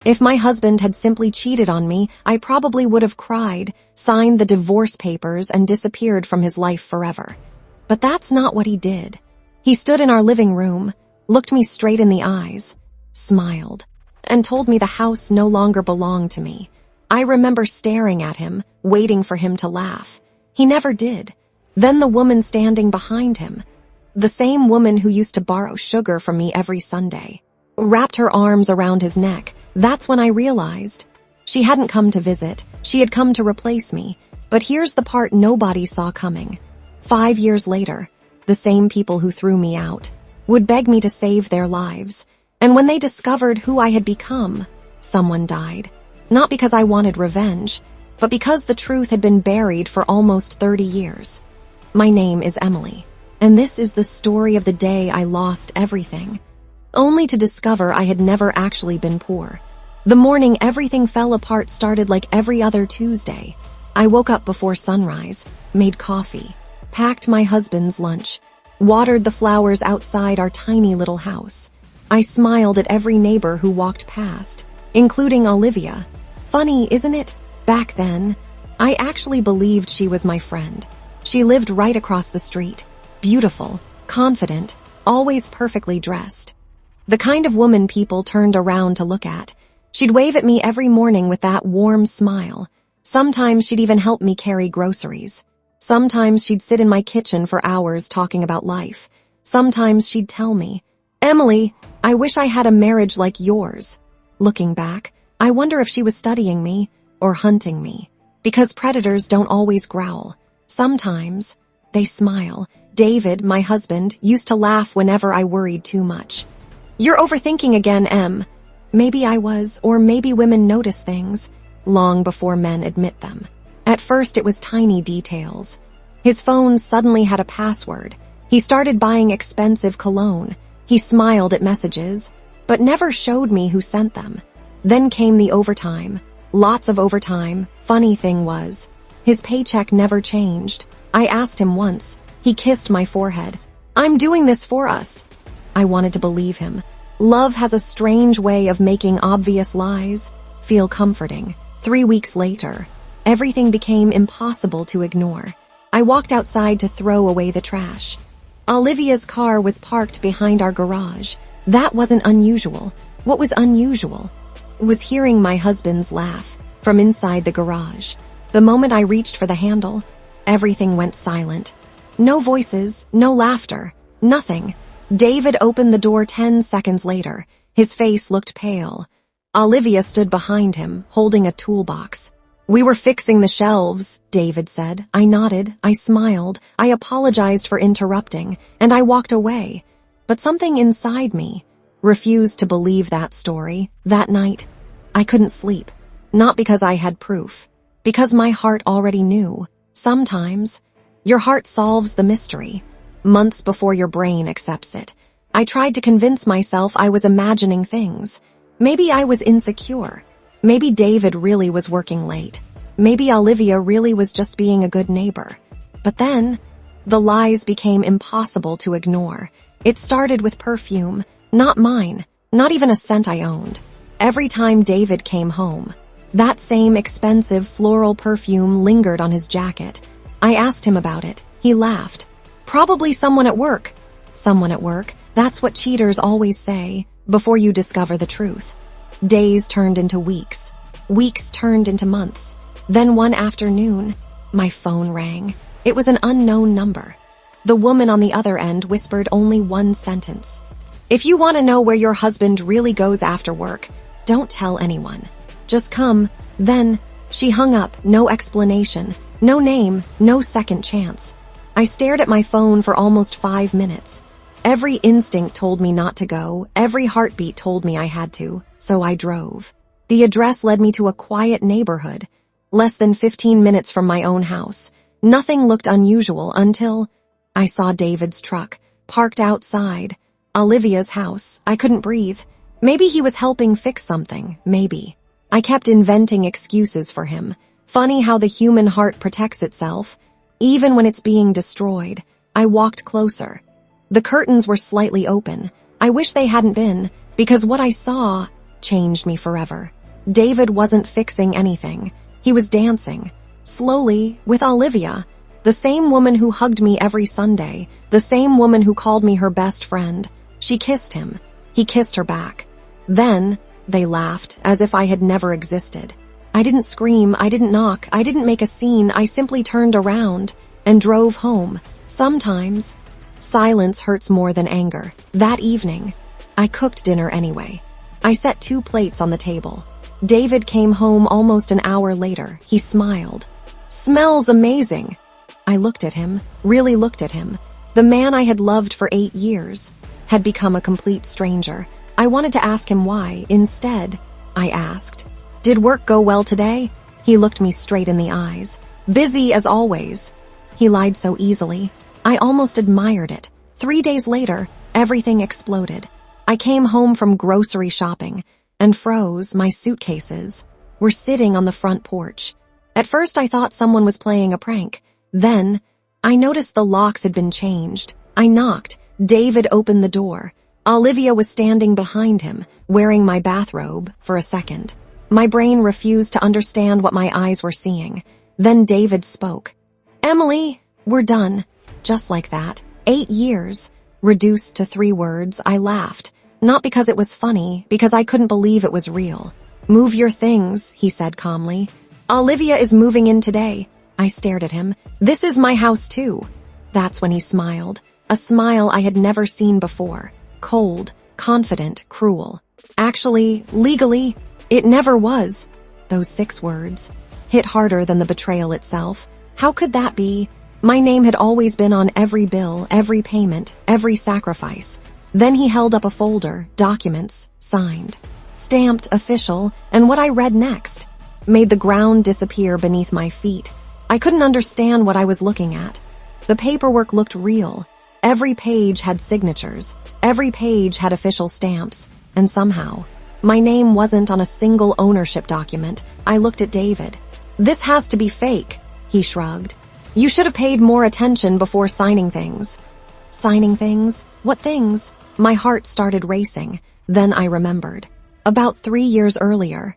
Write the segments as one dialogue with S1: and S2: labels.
S1: If my husband had simply cheated on me, I probably would have cried, signed the divorce papers, and disappeared from his life forever. But that's not what he did. He stood in our living room, looked me straight in the eyes, smiled, and told me the house no longer belonged to me. I remember staring at him, waiting for him to laugh. He never did. Then the woman standing behind him, the same woman who used to borrow sugar from me every Sunday, wrapped her arms around his neck. That's when I realized. She hadn't come to visit. She had come to replace me. But here's the part nobody saw coming. 5 years later, the same people who threw me out would beg me to save their lives. And when they discovered who I had become, someone died. Not because I wanted revenge, but because the truth had been buried for almost 30 years. My name is Emily, and this is the story of the day I lost everything, only to discover I had never actually been poor. The morning everything fell apart started like every other Tuesday. I woke up before sunrise, made coffee, packed my husband's lunch, watered the flowers outside our tiny little house. I smiled at every neighbor who walked past, including Olivia. Funny, isn't it? Back then, I actually believed she was my friend. She lived right across the street, beautiful, confident, always perfectly dressed. The kind of woman people turned around to look at. She'd wave at me every morning with that warm smile. Sometimes she'd even help me carry groceries. Sometimes she'd sit in my kitchen for hours talking about life. Sometimes she'd tell me, "Emily, I wish I had a marriage like yours." Looking back, I wonder if she was studying me or hunting me. Because predators don't always growl. Sometimes they smile. David, my husband, used to laugh whenever I worried too much. "You're overthinking again, Em." Maybe I was, or maybe women notice things long before men admit them. At first it was tiny details. His phone suddenly had a password. He started buying expensive cologne. He smiled at messages, but never showed me who sent them. Then came the overtime. Lots of overtime. Funny thing was, his paycheck never changed. I asked him once. He kissed my forehead. "I'm doing this for us." I wanted to believe him. Love has a strange way of making obvious lies feel comforting. 3 weeks later, everything became impossible to ignore. I walked outside to throw away the trash. Olivia's car was parked behind our garage. That wasn't unusual. What was unusual was hearing my husband's laugh from inside the garage. The moment I reached for the handle, everything went silent. No voices, no laughter, nothing. David opened the door 10 seconds later. His face looked pale. Olivia stood behind him, holding a toolbox. "We were fixing the shelves," David said. I nodded, I smiled, I apologized for interrupting, and I walked away. But something inside me refused to believe that story. That night, I couldn't sleep. Not because I had proof, because my heart already knew. Sometimes, your heart solves the mystery months before your brain accepts it. I tried to convince myself I was imagining things. Maybe I was insecure. Maybe David really was working late. Maybe Olivia really was just being a good neighbor. But then, the lies became impossible to ignore. It started with perfume, not mine, not even a scent I owned. Every time David came home, that same expensive floral perfume lingered on his jacket. I asked him about it. He laughed. "Probably someone at work." Someone at work, that's what cheaters always say before you discover the truth. Days turned into weeks. Weeks turned into months. Then one afternoon, my phone rang. It was an unknown number. The woman on the other end whispered only one sentence. "If you want to know where your husband really goes after work, don't tell anyone. Just come." Then, she hung up, no explanation, no name, no second chance. I stared at my phone for almost 5 minutes. Every instinct told me not to go. Every heartbeat told me I had to, so I drove. The address led me to a quiet neighborhood, less than 15 minutes from my own house. Nothing looked unusual until I saw David's truck, parked outside Olivia's house. I couldn't breathe. Maybe he was helping fix something, maybe. I kept inventing excuses for him. Funny how the human heart protects itself, even when it's being destroyed. I walked closer. The curtains were slightly open. I wish they hadn't been, because what I saw changed me forever. David wasn't fixing anything. He was dancing. Slowly, with Olivia. The same woman who hugged me every Sunday. The same woman who called me her best friend. She kissed him. He kissed her back. Then, they laughed, as if I had never existed. I didn't scream, I didn't knock, I didn't make a scene, I simply turned around and drove home. Sometimes, silence hurts more than anger. That evening, I cooked dinner anyway. I set 2 plates on the table. David came home almost an hour later. He smiled. "Smells amazing." I looked at him, really looked at him. The man I had loved for 8 years had become a complete stranger. I wanted to ask him why. Instead, I asked, "Did work go well today?" He looked me straight in the eyes. "Busy as always." He lied so easily. I almost admired it. 3 days later, everything exploded. I came home from grocery shopping and froze. My suitcases were sitting on the front porch. At first I thought someone was playing a prank. Then, I noticed the locks had been changed. I knocked. David opened the door. Olivia was standing behind him, wearing my bathrobe. For a second, my brain refused to understand what my eyes were seeing. Then David spoke. "Emily, we're done." Just like that. 8 years. Reduced to 3 words, I laughed. Not because it was funny, because I couldn't believe it was real. "Move your things," he said calmly. "Olivia is moving in today." I stared at him. "This is my house too." That's when he smiled. A smile I had never seen before. Cold, confident, cruel. Actually, legally, it never was. Those 6 words hit harder than the betrayal itself. How could that be? My name had always been on every bill, every payment, every sacrifice. Then he held up a folder, documents, signed, stamped, official, and what I read next made the ground disappear beneath my feet. I couldn't understand what I was looking at. The paperwork looked real. Every page had signatures. Every page had official stamps. And somehow, my name wasn't on a single ownership document. I looked at David. "This has to be fake," he shrugged. "You should have paid more attention before signing things." Signing things? What things? My heart started racing. Then I remembered. About 3 years earlier,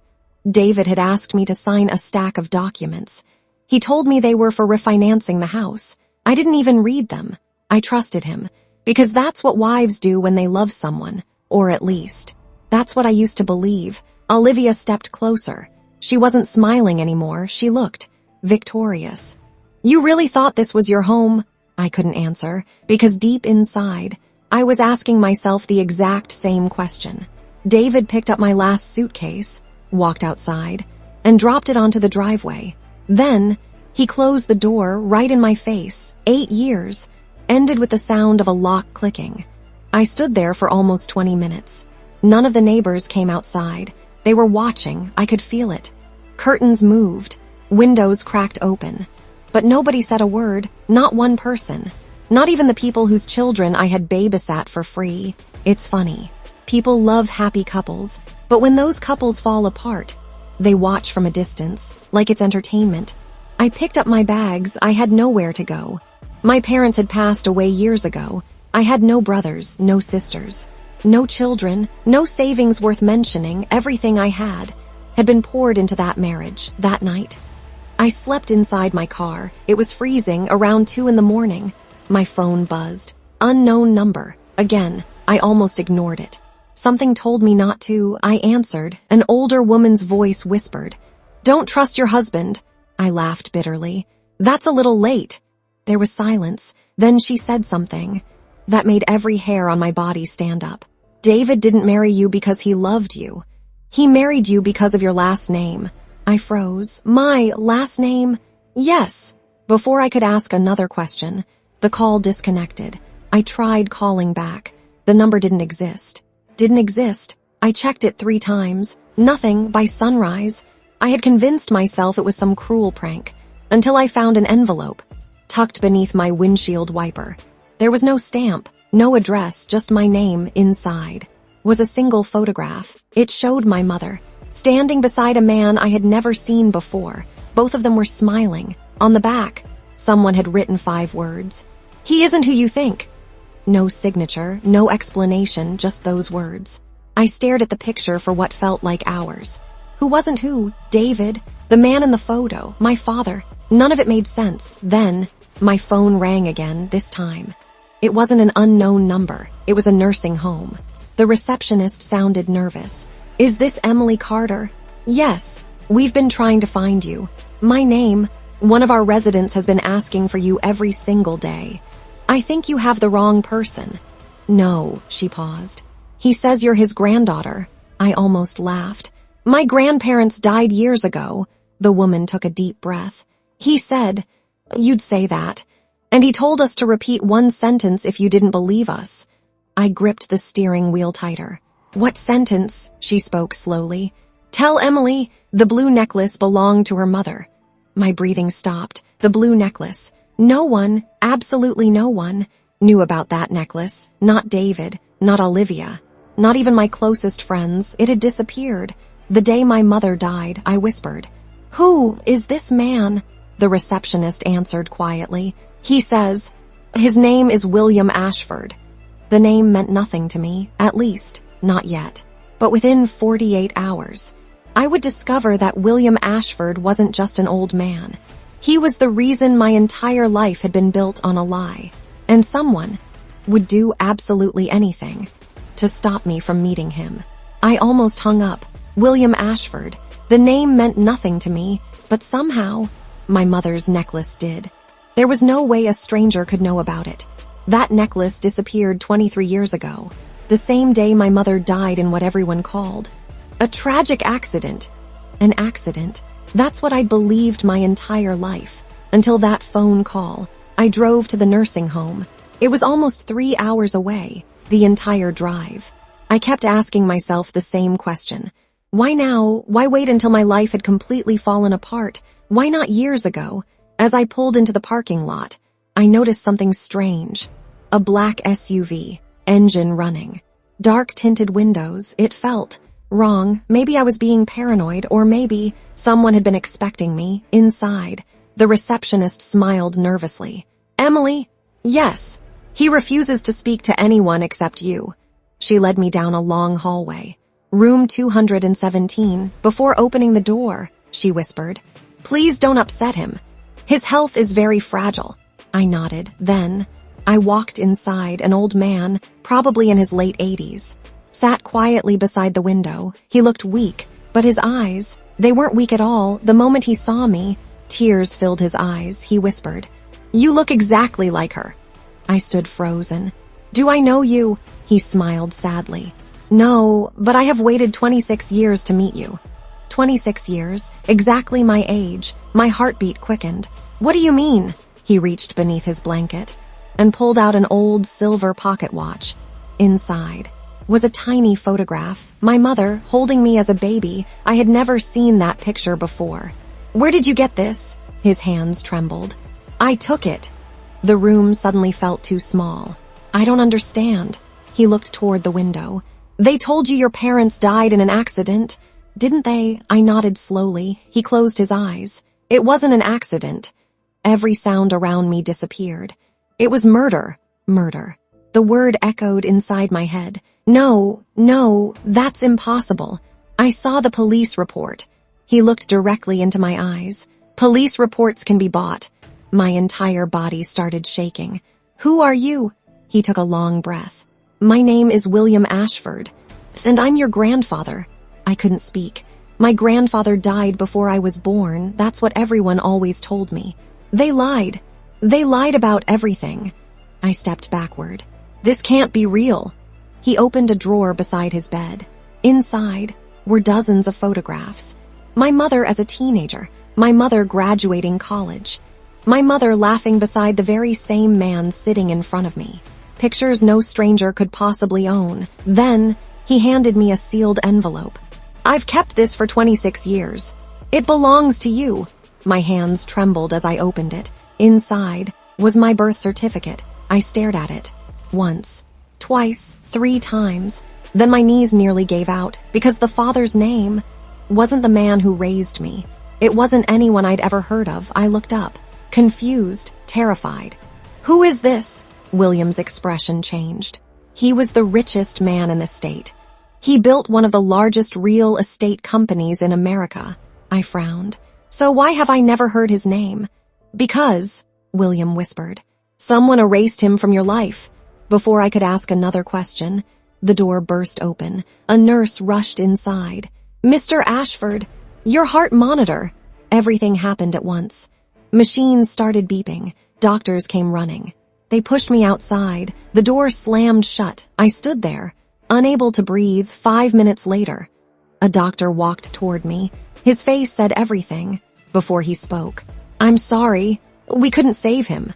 S1: David had asked me to sign a stack of documents. He told me they were for refinancing the house. I didn't even read them. I trusted him, because that's what wives do when they love someone, or at least, that's what I used to believe. Olivia stepped closer. She wasn't smiling anymore. She looked victorious. "You really thought this was your home?" I couldn't answer, because deep inside, I was asking myself the exact same question. David picked up my last suitcase, walked outside, and dropped it onto the driveway. Then, he closed the door right in my face. 8 years ended with the sound of a lock clicking. I stood there for almost 20 minutes. None of the neighbors came outside. They were watching. I could feel it. Curtains moved. Windows cracked open. But nobody said a word. Not one person. Not even the people whose children I had babysat for free. It's funny. People love happy couples. But when those couples fall apart, they watch from a distance, like it's entertainment. I picked up my bags. I had nowhere to go. My parents had passed away years ago. I had no brothers, no sisters, no children, no savings worth mentioning. Everything I had been poured into that marriage, that night. I slept inside my car. It was freezing, around 2 in the morning. My phone buzzed. Unknown number. Again, I almost ignored it. Something told me not to. I answered. An older woman's voice whispered, "Don't trust your husband." I laughed bitterly. "That's a little late." There was silence. Then she said something that made every hair on my body stand up. "David didn't marry you because he loved you. He married you because of your last name." I froze. "My last name?" "Yes." Before I could ask another question, the call disconnected. I tried calling back. The number didn't exist. Didn't exist. I checked it 3 times. Nothing. By sunrise, I had convinced myself it was some cruel prank, until I found an envelope tucked beneath my windshield wiper. There was no stamp, no address, just my name. Inside was a single photograph. It showed my mother, standing beside a man I had never seen before. Both of them were smiling. On the back, someone had written 5 words. "He isn't who you think." No signature, no explanation, just those words. I stared at the picture for what felt like hours. Who wasn't who? David, the man in the photo, my father. None of it made sense. Then, my phone rang again, this time. It wasn't an unknown number. It was a nursing home. The receptionist sounded nervous. "Is this Emily Carter?" "Yes. We've been trying to find you. My name, one of our residents has been asking for you every single day. I think you have the wrong person." "No," she paused. "He says you're his granddaughter." I almost laughed. "My grandparents died years ago." The woman took a deep breath. "He said you'd say that, and he told us to repeat one sentence if you didn't believe us." I gripped the steering wheel tighter. "What sentence?" She spoke slowly. "Tell Emily the blue necklace belonged to her mother." My breathing stopped. The blue necklace. No one, absolutely no one, knew about that necklace. Not David, not Olivia, not even my closest friends. It had disappeared. The day my mother died, I whispered. "Who is this man?" The receptionist answered quietly. "He says his name is William Ashford." The name meant nothing to me, at least, not yet. But within 48 hours, I would discover that William Ashford wasn't just an old man. He was the reason my entire life had been built on a lie. And someone would do absolutely anything to stop me from meeting him. I almost hung up. William Ashford. The name meant nothing to me, but somehow, my mother's necklace did. There was no way a stranger could know about it. That necklace disappeared 23 years ago, the same day my mother died in what everyone called a tragic accident. An accident. That's what I'd believed my entire life, until that phone call. I drove to the nursing home. It was almost 3 hours away, the entire drive. I kept asking myself the same question. Why now? Why wait until my life had completely fallen apart? Why not years ago? As I pulled into the parking lot, I noticed something strange. A black SUV, engine running. Dark-tinted windows. It felt wrong. Maybe I was being paranoid, or maybe someone had been expecting me inside. The receptionist smiled nervously. "Emily?" "Yes. He refuses to speak to anyone except you." She led me down a long hallway. "Room 217, before opening the door," she whispered. "Please don't upset him. His health is very fragile." I nodded. Then, I walked inside. An old man, probably in his late 80s, sat quietly beside the window. He looked weak, but his eyes, they weren't weak at all. The moment he saw me, tears filled his eyes. He whispered, "You look exactly like her." I stood frozen. "Do I know you?" He smiled sadly. "No, but I have waited 26 years to meet you." 26 years, exactly my age. My heartbeat quickened. "What do you mean?" He reached beneath his blanket and pulled out an old silver pocket watch. Inside was a tiny photograph. My mother, holding me as a baby. I had never seen that picture before. "Where did you get this?" His hands trembled. "I took it." The room suddenly felt too small. "I don't understand." He looked toward the window. "They told you your parents died in an accident, didn't they?" I nodded slowly. He closed his eyes. "It wasn't an accident." Every sound around me disappeared. It was murder. Murder. The word echoed inside my head. "No, no, that's impossible." I saw the police report. He looked directly into my eyes. "Police reports can be bought." My entire body started shaking. "Who are you?" He took a long breath. "My name is William Ashford, and I'm your grandfather." I couldn't speak. My grandfather died before I was born. That's what everyone always told me. They lied. They lied about everything. I stepped backward. "This can't be real." He opened a drawer beside his bed. Inside were dozens of photographs. My mother as a teenager, my mother graduating college, my mother laughing beside the very same man sitting in front of me. Pictures no stranger could possibly own. Then, he handed me a sealed envelope. "I've kept this for 26 years. It belongs to you." My hands trembled as I opened it. Inside was my birth certificate. I stared at it. Once, twice, 3 times. Then my knees nearly gave out, because the father's name wasn't the man who raised me. It wasn't anyone I'd ever heard of. I looked up, confused, terrified. "Who is this?" William's expression changed. He was the richest man in the state. He built one of the largest real estate companies in America. I frowned. So why have I never heard his name? Because, William whispered, someone erased him from your life. Before I could ask another question, the door burst open. A nurse rushed inside. Mr. Ashford, your heart monitor. Everything happened at once. Machines started beeping. Doctors came running. They pushed me outside. The door slammed shut. I stood there, unable to breathe. 5 minutes later, a doctor walked toward me. His face said everything. Before he spoke, I'm sorry. We couldn't save him.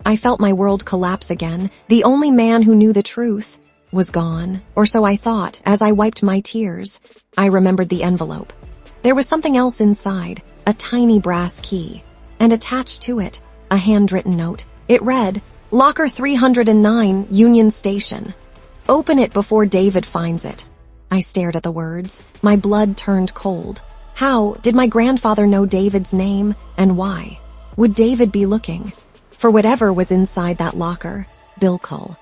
S1: I felt my world collapse again. The only man who knew the truth was gone, or so I thought as I wiped my tears. I remembered the envelope. There was something else inside, a tiny brass key, and attached to it, a handwritten note. It read, Locker 309, Union Station. Open it before David finds it. I stared at the words. My blood turned cold. How did my grandfather know David's name, and why? Would David be looking for whatever was inside that locker? Bilkul.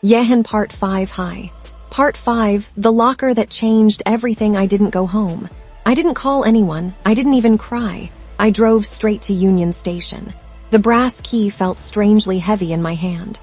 S1: Yehan Part 5 Hi. Part 5, the locker that changed everything. I didn't go home. I didn't call anyone. I didn't even cry. I drove straight to Union Station. The brass key felt strangely heavy in my hand.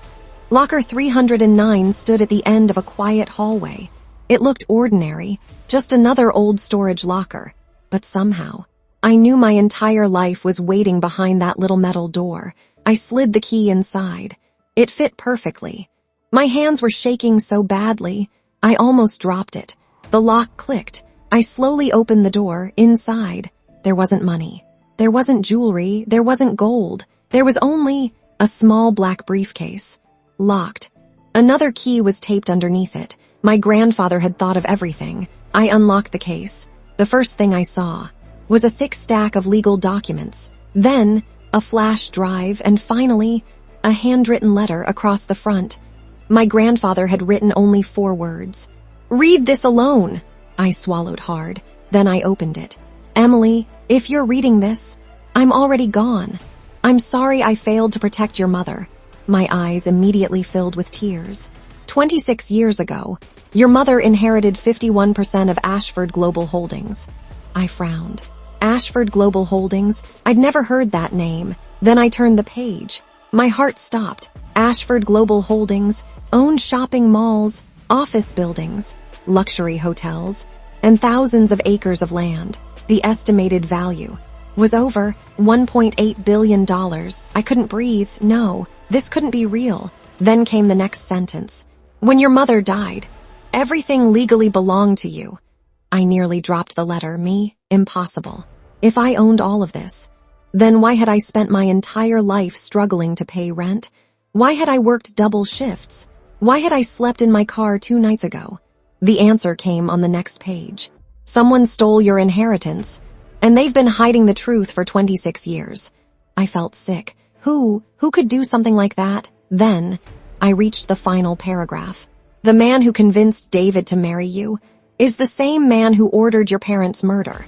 S1: Locker 309 stood at the end of a quiet hallway. It looked ordinary, just another old storage locker. But somehow, I knew my entire life was waiting behind that little metal door. I slid the key inside. It fit perfectly. My hands were shaking so badly, I almost dropped it. The lock clicked. I slowly opened the door. Inside, there wasn't money. There wasn't jewelry. There wasn't gold. There was only a small black briefcase. Locked. Another key was taped underneath it. My grandfather had thought of everything. I unlocked the case. The first thing I saw was a thick stack of legal documents. Then, a flash drive, and finally, a handwritten letter across the front. My grandfather had written only 4 words. Read this alone. I swallowed hard. Then I opened it. Emily, if you're reading this, I'm already gone. I'm sorry I failed to protect your mother. My eyes immediately filled with tears. 26 years ago, your mother inherited 51% of Ashford Global Holdings. I frowned. Ashford Global Holdings? I'd never heard that name. Then I turned the page. My heart stopped. Ashford Global Holdings owned shopping malls, office buildings, luxury hotels, and thousands of acres of land. The estimated value was over $1.8 billion. I couldn't breathe. No, this couldn't be real. Then came the next sentence. When your mother died, everything legally belonged to you. I nearly dropped the letter. Me? Impossible. If I owned all of this, then why had I spent my entire life struggling to pay rent? Why had I worked double shifts? Why had I slept in my car 2 nights ago? The answer came on the next page. Someone stole your inheritance, and they've been hiding the truth for 26 years. I felt sick. Who could do something like that? Then, I reached the final paragraph. The man who convinced David to marry you is the same man who ordered your parents' murder.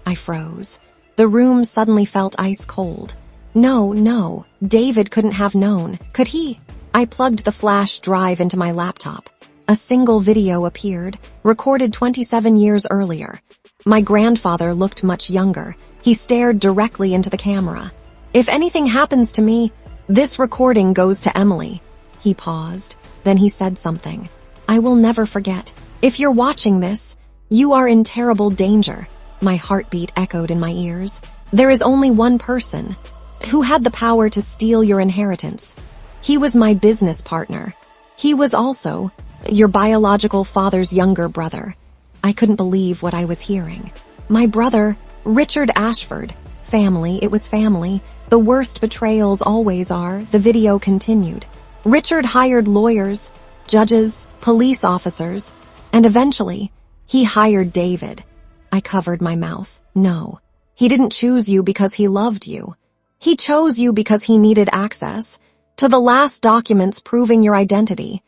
S1: I froze. The room suddenly felt ice cold. No, David couldn't have known. Could he? I plugged the flash drive into my laptop. A single video appeared, recorded 27 years earlier. My grandfather looked much younger. He stared directly into the camera. If anything happens to me, this recording goes to Emily. He paused. Then he said something I will never forget. If you're watching this, you are in terrible danger. My heartbeat echoed in my ears. There is only one person who had the power to steal your inheritance. He was my business partner. He was also your biological father's younger brother. I couldn't believe what I was hearing. My brother, Richard Ashford. Family, it was family. The worst betrayals always are. The video continued. Richard hired lawyers, judges, police officers, and eventually, he hired David. I covered my mouth. No, he didn't choose you because he loved you. He chose you because he needed access to the last documents proving your identity.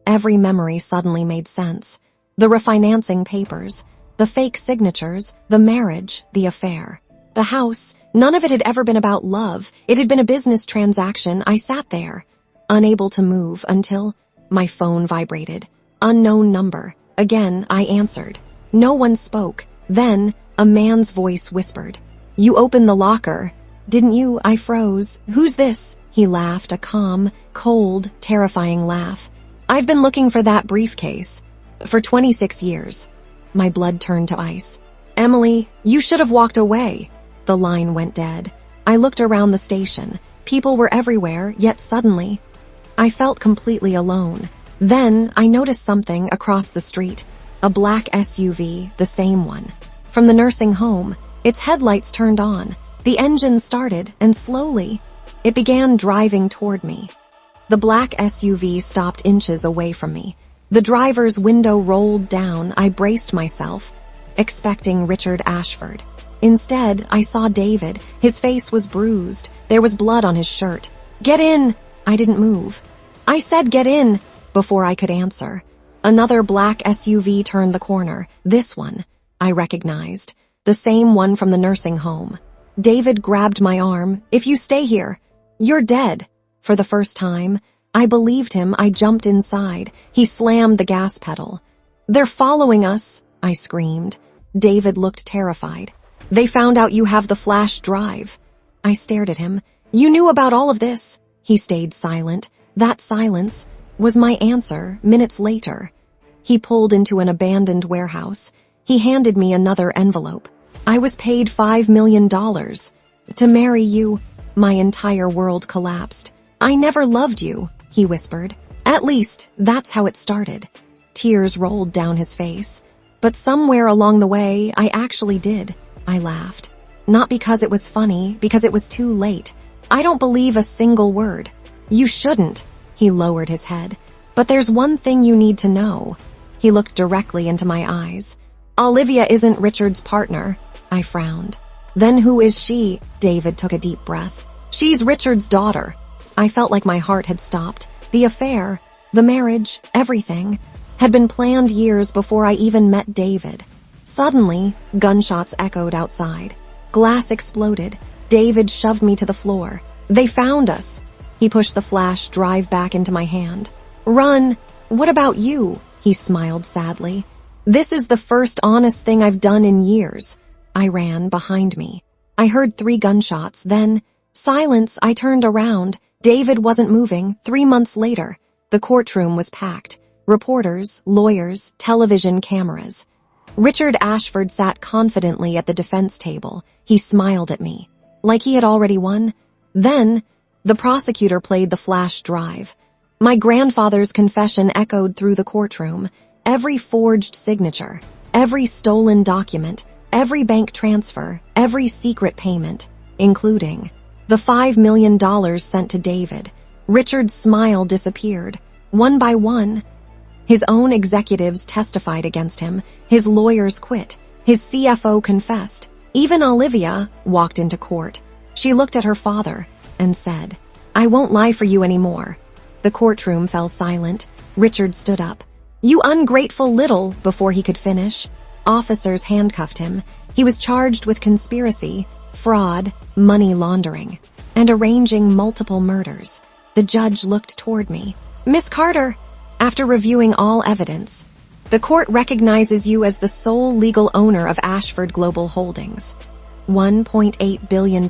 S1: Every memory suddenly made sense. The refinancing papers, the fake signatures, the marriage, the affair. The house, none of it had ever been about love. It had been a business transaction. I sat there, unable to move until my phone vibrated. Unknown number. Again, I answered. No one spoke. Then, a man's voice whispered, "You opened the locker, didn't you?" I froze. "Who's this?" He laughed, a calm, cold, terrifying laugh. "I've been looking for that briefcase for 26 years. My blood turned to ice. "Emily, you should have walked away." The line went dead. I looked around the station. People were everywhere, yet suddenly, I felt completely alone. Then, I noticed something across the street. A black SUV, the same one from the nursing home. Its headlights turned on. The engine started, and slowly, it began driving toward me. The black SUV stopped inches away from me. The driver's window rolled down. I braced myself, expecting Richard Ashford. Instead, I saw David. His face was bruised. There was blood on his shirt. "Get in!" I didn't move. "I said get in!" Before I could answer, another black SUV turned the corner. This one, I recognized. The same one from the nursing home. David grabbed my arm. "If you stay here, you're dead." For the first time, I believed him. I jumped inside. He slammed the gas pedal. "They're following us," I screamed. David looked terrified. "They found out you have the flash drive." I stared at him. "You knew about all of this?" He stayed silent. That silence was my answer minutes later. He pulled into an abandoned warehouse. He handed me another envelope. "I was paid $5 million to marry you." My entire world collapsed. "I never loved you," he whispered. "At least, that's how it started." Tears rolled down his face. "But somewhere along the way, I actually did." I laughed. Not because it was funny, because it was too late. "I don't believe a single word." "You shouldn't." He lowered his head. "But there's one thing you need to know." He looked directly into my eyes. "Olivia isn't Richard's partner." I frowned. "Then who is she?" David took a deep breath. "She's Richard's daughter." I felt like my heart had stopped. The affair, the marriage, everything, had been planned years before I even met David. Suddenly, gunshots echoed outside. Glass exploded. David shoved me to the floor. "They found us." He pushed the flash drive back into my hand. "Run! What about you?" He smiled sadly. "This is the first honest thing I've done in years." I ran behind me. I heard 3 gunshots, then silence. I turned around. David wasn't moving. 3 months later, the courtroom was packed. Reporters, lawyers, television cameras. Richard Ashford sat confidently at the defense table. He smiled at me, like he had already won. Then, the prosecutor played the flash drive. My grandfather's confession echoed through the courtroom. Every forged signature, every stolen document, every bank transfer, every secret payment, including the $5 million sent to David. Richard's smile disappeared, one by one. His own executives testified against him. His lawyers quit. His CFO confessed. Even Olivia walked into court. She looked at her father and said, "I won't lie for you anymore." The courtroom fell silent. Richard stood up. "You ungrateful little," before he could finish. Officers handcuffed him. He was charged with conspiracy, fraud, money laundering, and arranging multiple murders. The judge looked toward me. "Miss Carter, after reviewing all evidence, the court recognizes you as the sole legal owner of Ashford Global Holdings. $1.8 billion,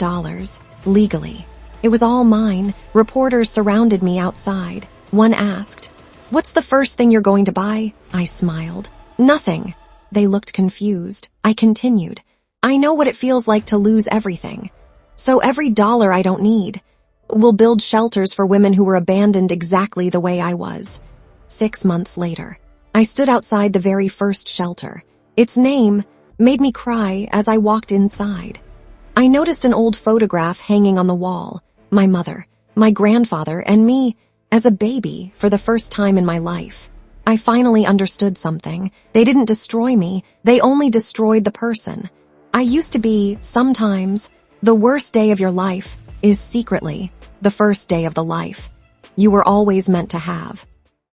S1: legally. It was all mine." Reporters surrounded me outside. One asked, "What's the first thing you're going to buy?" I smiled. "Nothing." They looked confused. I continued. "I know what it feels like to lose everything. So every dollar I don't need. We'll build shelters for women who were abandoned exactly the way I was." 6 months later, I stood outside the very first shelter. Its name made me cry as I walked inside. I noticed an old photograph hanging on the wall. My mother, my grandfather, and me as a baby for the first time in my life. I finally understood something. They didn't destroy me. They only destroyed the person I used to be. Sometimes, the worst day of your life is secretly the first day of the life you were always meant to have.